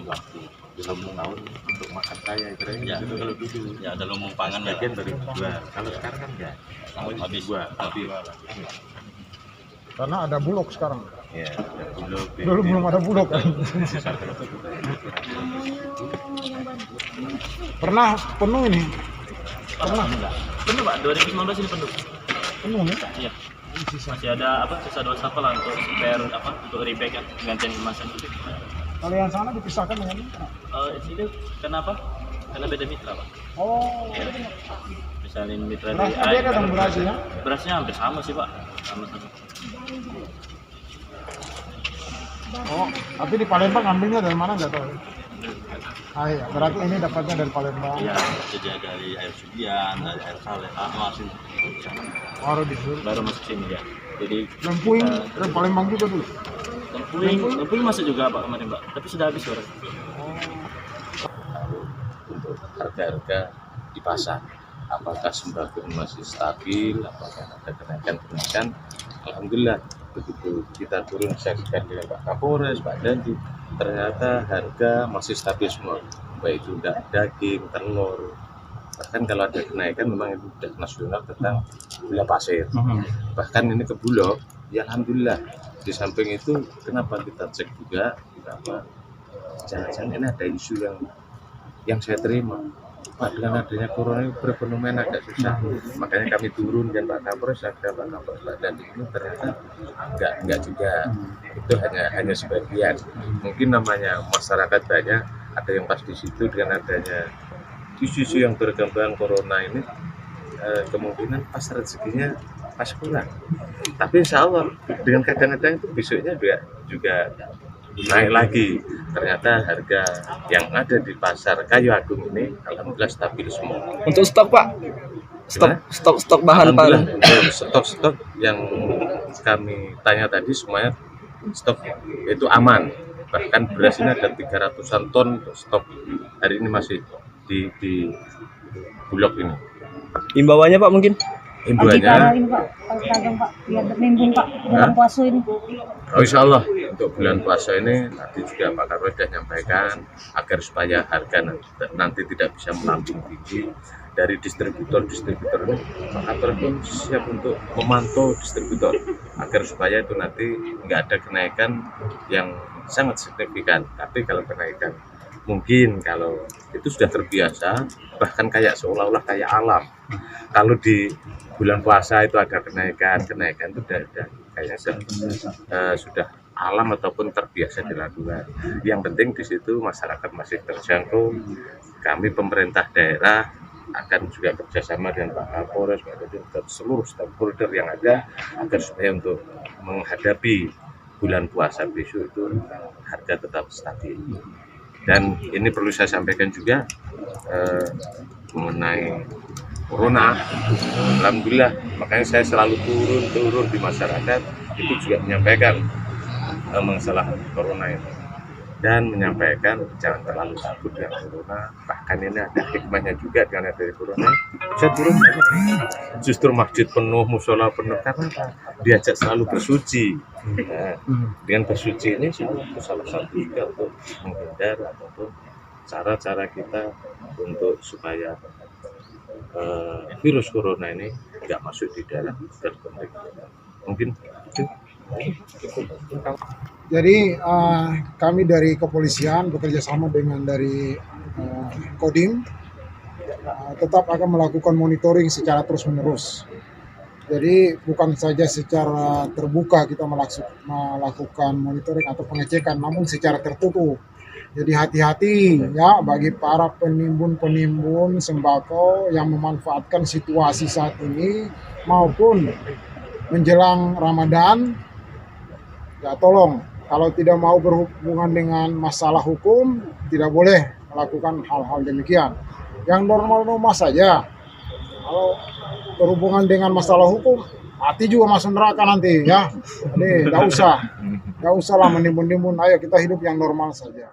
dalam waktu tahun untuk makan saya kira-kira ya, gitu kalau dulu ya ada lumbung pangan ya. bagian dari jual. Kalau sekarang kan enggak, Habis. habis. Karena ada Bulog sekarang. Ya, ada bulog. Dulu belum ada Bulog kan. Pernah penuh ini? Pernah. Penuh Pak, 2019 ini penuh. Penuh ya? Iya. Masih ada sisa 2 sampel lah untuk spare untuk repack kan, gantian kemasan itu. Kalau yang sana dipisahkan dengan ini? Ini kenapa? Karena beda mitra Pak. Oh. Ya. Misalnya mitra Berasnya beda dong berasnya? Berasnya hampir sama sih Pak. Sama-sama. Oh, tapi di Palembang ambilnya dari mana nggak tahu? Ah iya, berarti ini dapatnya dari Palembang. Iya, jadi dari air Sudian, dari air Saleh, masih Baru di sini. baru masuk sini ya. Jadi Lempuing dari Palembang juga dulu. Lempuing masuk juga Pak kemarin Pak, tapi sudah habis orang. Untuk harga-harga di pasar, apakah sembako masih stabil, apakah ada kenaikan. Alhamdulillah begitu kita turun saksikan dengan Pak Kapolres, Pak Dandim, ternyata harga masih stabil semua, baik itu daging, telur. Bahkan kalau ada kenaikan memang itu sudah nasional tentang gula pasir. Bahkan ini ke Bulog, ya alhamdulillah. Di samping itu kenapa kita cek juga, kenapa jangan-jangan ini ada isu yang saya terima. Pak, dengan adanya corona ini perekonomian agak susah, makanya kami turun dan Pak Kapolres, Pak Dandim ini ternyata enggak juga, itu hanya sebagian. Mungkin namanya masyarakat banyak, ada yang pas di situ dengan adanya isu-isu yang berkembang corona ini, kemungkinan pas rezekinya pas kurang. Tapi insya Allah dengan kadang-kadang itu besoknya juga naik lagi. Ternyata harga yang ada di pasar Kayu Agung ini alhamdulillah stabil semua. Untuk stok Pak, stok bahan pangan. Stok yang kami tanya tadi semuanya stok itu aman. Bahkan beras ini ada 300-an ton stok hari ini masih di Bulog ini. Imbauannya Pak mungkin? Himbauannya ini Pak, kalau dagang Pak, biar nimbun Pak, dalam puasa ini. Oh, insya Allah untuk bulan puasa ini nanti juga Pak Kapolres sudah menyampaikan agar supaya harga nanti tidak bisa melambung tinggi dari distributor ini. Pak Kapolres pun siap untuk memantau distributor agar supaya itu nanti nggak ada kenaikan yang sangat signifikan. Tapi kalau kenaikan mungkin kalau itu sudah terbiasa, bahkan kayak seolah-olah kayak alam. Kalau di bulan puasa itu ada kenaikan itu kayaknya sudah alam ataupun terbiasa dilakukan. Yang penting di situ masyarakat masih terjangkau. Kami pemerintah daerah akan juga kerjasama dengan Pak Kapolres, Pak Dandim, dan seluruh stakeholder yang ada agar supaya untuk menghadapi bulan puasa besok itu harga tetap stabil. Dan ini perlu saya sampaikan juga mengenai corona, alhamdulillah, makanya saya selalu turun di masyarakat itu juga menyampaikan masalah corona ini dan menyampaikan jangan terlalu takut dengan corona. Bahkan ini ada hikmahnya juga dengan adanya corona. Saya turun justru masjid penuh, musola penuh karena diajak selalu bersuci. Nah, dengan bersuci ini salah satu juga untuk menghindar ataupun cara-cara kita untuk supaya virus corona ini tidak masuk di dalam terpenting. Mungkin itu. Jadi kami dari kepolisian bekerja sama dengan dari Kodim tetap akan melakukan monitoring secara terus-menerus. Jadi bukan saja secara terbuka kita melakukan monitoring atau pengecekan, namun secara tertutup. Jadi hati-hati ya bagi para penimbun sembako yang memanfaatkan situasi saat ini maupun menjelang Ramadan. Ya tolong, kalau tidak mau berhubungan dengan masalah hukum, tidak boleh melakukan hal-hal demikian. Yang normal-normal saja. Kalau berhubungan dengan masalah hukum, mati juga masuk neraka nanti ya. Jadi nggak usah lah menimbun-nimbun. Ayo kita hidup yang normal saja.